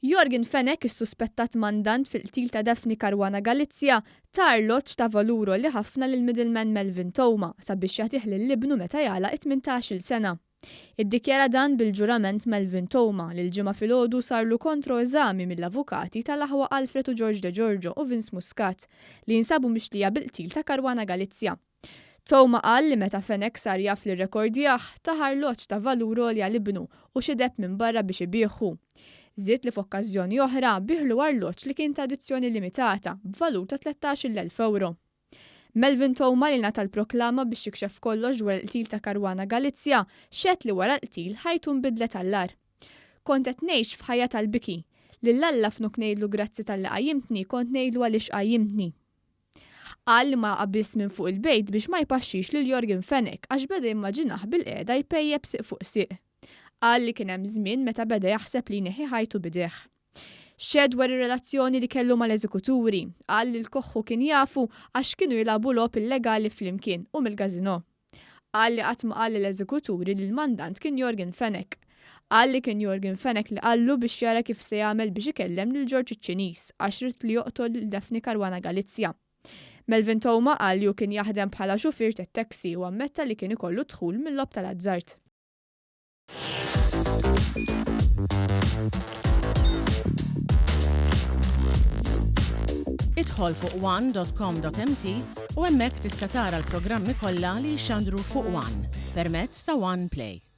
Jorgen Fenech, is-suspettat mandant fil-qtil ta' Daphne Caruana Galizia, tar arloġġ ta' valuru li ħafna lil middleman Melvin Toma sabiex jagħtih lill-ibnu meta jagħlaq 18-il sena. Iddikjara dan bil-ġurament Melvin Toma li l-ġimgħa filgħodu sarlu kontro eżami mill-avukati tal-aħwa Alfred u George De Giorgio u Vince Muscat li jinsabu mixtija bil-qtil ta' Caruana Galizia. Toma qal li meta Fenech sar jaf li rrekordjah ta' arloġġ ta' valuru li għal-ibnu u xideb minn barra biex ibieħu. Żied li f'okkażjoni oħra biħlu arloġġ li kien ta' edizzjoni limitata b'valur ta' 13,000 euro. Melvin Toma li nata l-proklama biex jikxef kollox dwar il-qtil ta' Caruana Galizia xed li wara l-qtil ħajtu nbidlet tal-lar. Kont qed ngħix f'ħajja tal-biki, lill-Alla fnuk ngħidlu grazzi tal-li qajjimtni kont ngħidlu għaliex qajjimtni. Qal li ma qabiss minn fuq il-bejt biex ma jpaxxix lil Jorgen Fenech għax beda jimmaġinah bil-qiegħda jpejjeb siq fuq siq. Qal li kien hemm żmien meta beda jaħseb li neħi ħajtu bideħ. Xed dwar ir-relazzjoni li kellu mal-eżekuturi, qal li l-koħħu kien jafu għax kienu jilagħbu logħob illegali flimkien u mill-gazino. Qal li qatt ma qal l-eżekuturi li l-mandant kien Jorgen Fenech. Qal li kien Jorgen Fenech li qallu biex jara kif se jagħmel biex ikellem lil George iċ-Ċiniż għax rid li joqtol lil Daphne Caruana Galizia. Melvin Toma qal li hu kien jaħdem bħala xufier tat-taxi u ammetta li kien ikollu dħul mill-lob tal-azzart. Idħol fuq one.com.mt u hemmhekk tista' tara l-programmi kollha li jxandru fuq One permezz ta' One Play.